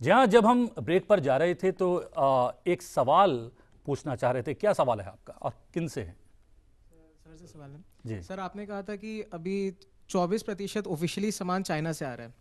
जहाँ जब हम ब्रेक पर जा रहे थे तो एक सवाल पूछना चाह रहे थे। क्या सवाल है आपका और किन से है? सर से सवाल है जी सर, आपने कहा था कि अभी 24% ऑफिशियली सामान चाइना से आ रहा है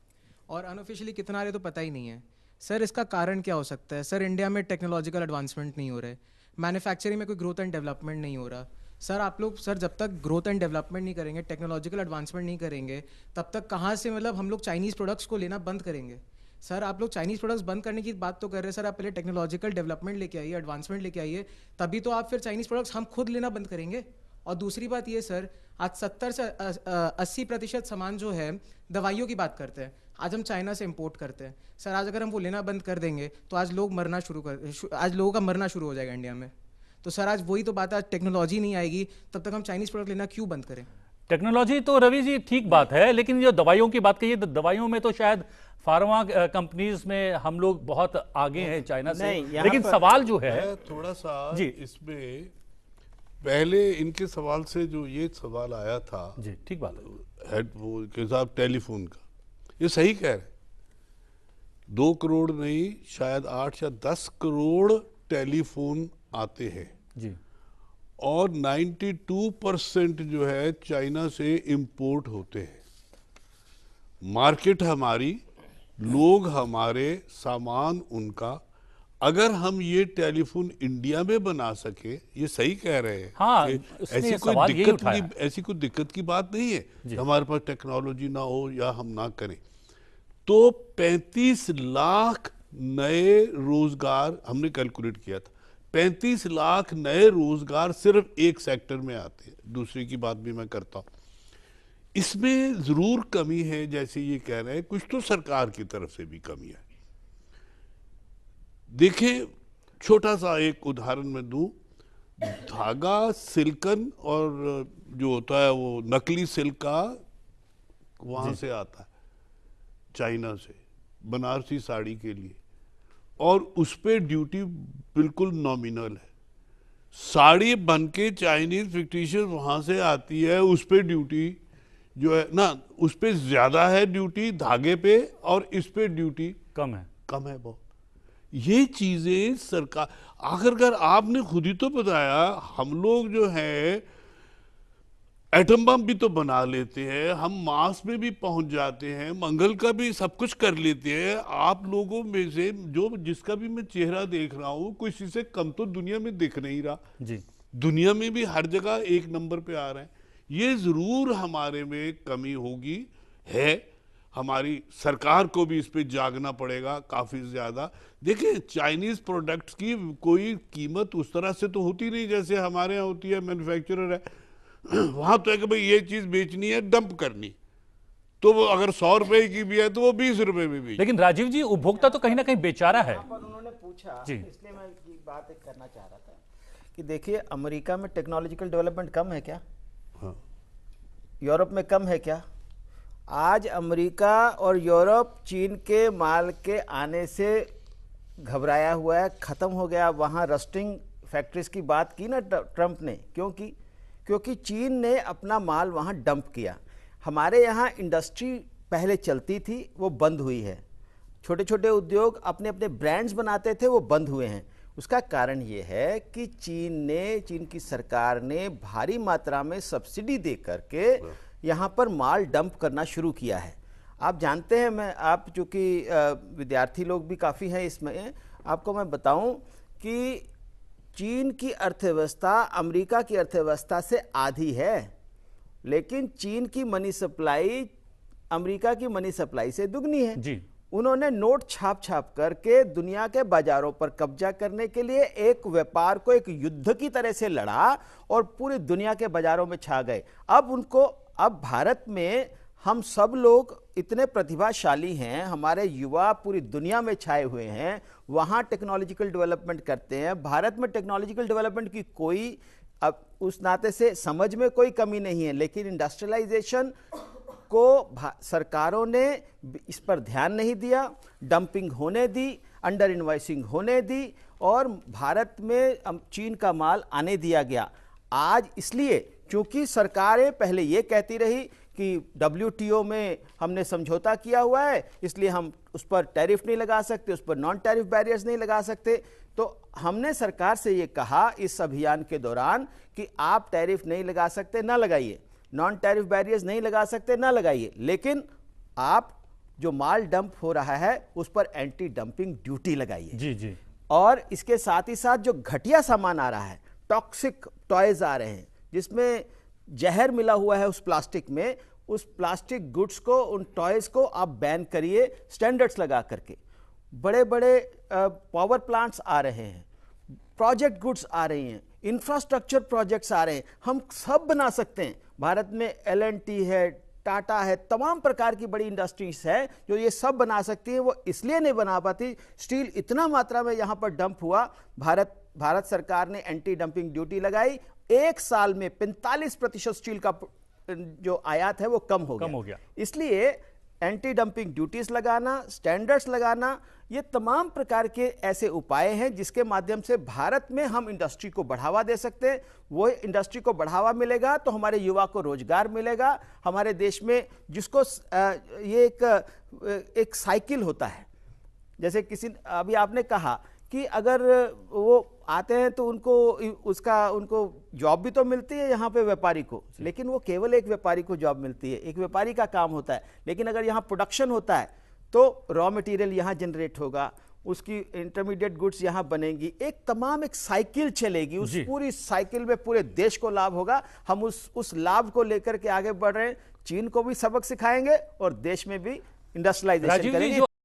और अनऑफिशियली कितना आ रहा है तो पता ही नहीं है। सर इसका कारण क्या हो सकता है? सर इंडिया में टेक्नोलॉजिकल एडवांसमेंट नहीं हो रहे, मैन्युफैक्चरिंग में कोई ग्रोथ एंड डेवलपमेंट नहीं हो रहा। सर आप लोग, सर जब तक ग्रोथ एंड डेवलपमेंट नहीं करेंगे, टेक्नोलॉजिकल एडवांसमेंट नहीं करेंगे, तब तक कहाँ से मतलब हम लोग चाइनीज़ प्रोडक्ट्स को लेना बंद करेंगे? सर आप लोग चाइनीज़ प्रोडक्ट्स बंद करने की बात तो कर रहे हैं, सर आप पहले टेक्नोलॉजिकल डेवलपमेंट लेके आइए, एडवांसमेंट लेके आइए, तभी तो आप फिर चाइनीज़ प्रोडक्ट्स हम खुद लेना बंद करेंगे। और दूसरी बात ये सर, आज 70 से 80% सामान जो है दवाइयों की बात करते हैं, आज हम चाइना से इंपोर्ट करते हैं। सर आज अगर हम वो लेना बंद कर देंगे तो आज आज लोगों का मरना शुरू हो जाएगा इंडिया में। तो सर आज वही तो बात है, आज टेक्नोलॉजी नहीं आएगी तब तक हम चाइनीज़ प्रोडक्ट लेना क्यों बंद करें? टेक्नोलॉजी तो रवि जी ठीक बात है, लेकिन जो दवाइयों की बात कही तो दवाइयों में तो शायद फार्मा कंपनीज में हम लोग बहुत आगे हैं चाइना से। लेकिन सवाल जो है थोड़ा सा जी इसमें पहले इनके सवाल से जो ये सवाल आया था जी ठीक बात है, हेड वो के साहब टेलीफोन का, ये सही कह रहे। 2 करोड़ नहीं, शायद 8 या 10 करोड़ टेलीफोन आते हैं जी और 92% जो है चाइना से इंपोर्ट होते हैं। मार्केट हमारी, लोग हमारे, सामान उनका। अगर हम ये टेलीफोन इंडिया में बना सके, ये सही कह रहे हैं हाँ, कि उसने सवाल यही उठाया। ऐसी कोई दिक्कत की बात नहीं है जी। कि हमारे पास टेक्नोलॉजी ना हो या हम ना करें। तो 35 लाख नए रोजगार हमने कैलकुलेट किया था, 35 लाख नए रोजगार सिर्फ एक सेक्टर में आते हैं। दूसरी की बात भी मैं करता हूं, इसमें जरूर कमी है, जैसे ये कह रहे हैं, कुछ तो सरकार की तरफ से भी कमी है। देखिए, छोटा सा एक उदाहरण मैं दूं, धागा सिल्कन और जो होता है वो नकली सिल्क का वहां से आता है चाइना से, बनारसी साड़ी के लिए, और उस पर ड्यूटी बिल्कुल नॉमिनल है। साड़ी बन के चाइनीज फिक्टिशियस वहां से आती है, उस पर ड्यूटी जो है ना, उस पर ज्यादा है ड्यूटी धागे पे, और इस पे ड्यूटी कम है बहुत। ये चीजें सरकार, आखिरकार आपने खुद ही तो बताया, हम लोग जो है एटम बम भी तो बना लेते हैं, हम मार्स में भी पहुंच जाते हैं, मंगल का भी सब कुछ कर लेते हैं। आप लोगों में से जो जिसका भी मैं चेहरा देख रहा हूं, किसी से कम तो दुनिया में दिख नहीं रहा जी। दुनिया में भी हर जगह एक नंबर पे आ रहे हैं। ये जरूर हमारे में कमी होगी है, हमारी सरकार को भी इस पे जागना पड़ेगा काफी ज्यादा। देखिए, चाइनीज प्रोडक्ट्स की कोई कीमत उस तरह से तो होती नहीं जैसे हमारे यहाँ होती है, मैन्युफैक्चरर है वहां तो है कि भाई ये चीज बेचनी है, डंप करनी, तो वो अगर 100 रुपए की भी है तो वो 20 रुपए में भी। लेकिन राजीव जी, उपभोक्ता तो कहीं ना कहीं बेचारा है। पर उन्होंने पूछा जी। इसलिए मैं ये बात एक करना चाह रहा था कि देखिए, अमेरिका में टेक्नोलॉजिकल डेवलपमेंट कम है क्या? हाँ। यूरोप में कम है क्या? आज अमेरिका और यूरोप चीन के माल के आने से घबराया हुआ है, ख़त्म हो गया। वहाँ रस्टिंग फैक्ट्रीज की बात की ना ट्रंप ने, क्योंकि चीन ने अपना माल वहाँ डंप किया। हमारे यहाँ इंडस्ट्री पहले चलती थी, वो बंद हुई है। छोटे छोटे उद्योग अपने अपने ब्रांड्स बनाते थे, वो बंद हुए हैं। उसका कारण ये है कि चीन की सरकार ने भारी मात्रा में सब्सिडी दे करके यहाँ पर माल डंप करना शुरू किया है। आप जानते हैं, आप चूँकि विद्यार्थी लोग भी काफ़ी हैं इसमें, आपको मैं बताऊं कि चीन की अर्थव्यवस्था अमेरिका की अर्थव्यवस्था से आधी है, लेकिन चीन की मनी सप्लाई अमेरिका की मनी सप्लाई से दुगनी है। जी। उन्होंने नोट छाप करके दुनिया के बाजारों पर कब्जा करने के लिए एक व्यापार को एक युद्ध की तरह से लड़ा और पूरी दुनिया के बाजारों में छा गए। अब भारत में हम सब लोग इतने प्रतिभाशाली हैं, हमारे युवा पूरी दुनिया में छाए हुए हैं, वहाँ टेक्नोलॉजिकल डेवलपमेंट करते हैं। भारत में टेक्नोलॉजिकल डेवलपमेंट की कोई, अब उस नाते से समझ में कोई कमी नहीं है, लेकिन इंडस्ट्रियलाइजेशन को सरकारों ने इस पर ध्यान नहीं दिया, डंपिंग होने दी, अंडर इन्वॉइसिंग होने दी, और भारत में चीन का माल आने दिया गया। आज इसलिए क्योंकि सरकारें पहले ये कहती रही कि WTO में हमने समझौता किया हुआ है, इसलिए हम उस पर टैरिफ नहीं लगा सकते, उस पर नॉन टैरिफ बैरियर्स नहीं लगा सकते। तो हमने सरकार से ये कहा इस अभियान के दौरान कि आप टैरिफ नहीं लगा सकते, ना लगाइए, नॉन टैरिफ बैरियर्स नहीं लगा सकते, ना लगाइए, लेकिन आप जो माल डंप हो रहा है उस पर एंटी डंपिंग ड्यूटी लगाइए। जी जी। और इसके साथ ही साथ जो घटिया सामान आ रहा है, टॉक्सिक टॉयज आ रहे हैं जिसमें जहर मिला हुआ है उस प्लास्टिक में, उस प्लास्टिक गुड्स को, उन टॉयज को आप बैन करिए स्टैंडर्ड्स लगा करके। बड़े बड़े पावर प्लांट्स आ रहे हैं, प्रोजेक्ट गुड्स आ रही हैं, इंफ्रास्ट्रक्चर प्रोजेक्ट्स आ रहे हैं, हम सब बना सकते हैं। भारत में L&T है, टाटा है, तमाम प्रकार की बड़ी इंडस्ट्रीज है जो ये सब बना सकती है। वो इसलिए नहीं बना पाती, स्टील इतना मात्रा में यहाँ पर डंप हुआ, भारत सरकार ने एंटी डंपिंग ड्यूटी लगाई, एक साल में 45% स्टील का जो आयात है वो कम हो गया। इसलिए एंटी डंपिंग ड्यूटीज लगाना, स्टैंडर्ड्स लगाना, ये तमाम प्रकार के ऐसे उपाय हैं जिसके माध्यम से भारत में हम इंडस्ट्री को बढ़ावा दे सकते हैं। वो इंडस्ट्री को बढ़ावा मिलेगा तो हमारे युवा को रोजगार मिलेगा। हमारे देश में जिसको ये एक साइकिल होता है, जैसे किसी अभी आपने कहा कि अगर वो आते हैं तो उनको जॉब भी तो मिलती है यहाँ पे व्यापारी को, लेकिन वो केवल एक व्यापारी को जॉब मिलती है, एक व्यापारी का काम होता है। लेकिन अगर यहाँ प्रोडक्शन होता है तो रॉ मटेरियल यहाँ जनरेट होगा, उसकी इंटरमीडिएट गुड्स यहाँ बनेंगी, एक साइकिल चलेगी, उस पूरी साइकिल में पूरे देश को लाभ होगा। हम उस लाभ को लेकर के आगे बढ़ रहे हैं, चीन को भी सबक सिखाएंगे और देश में भी इंडस्ट्रियलाइजेशन करेंगे।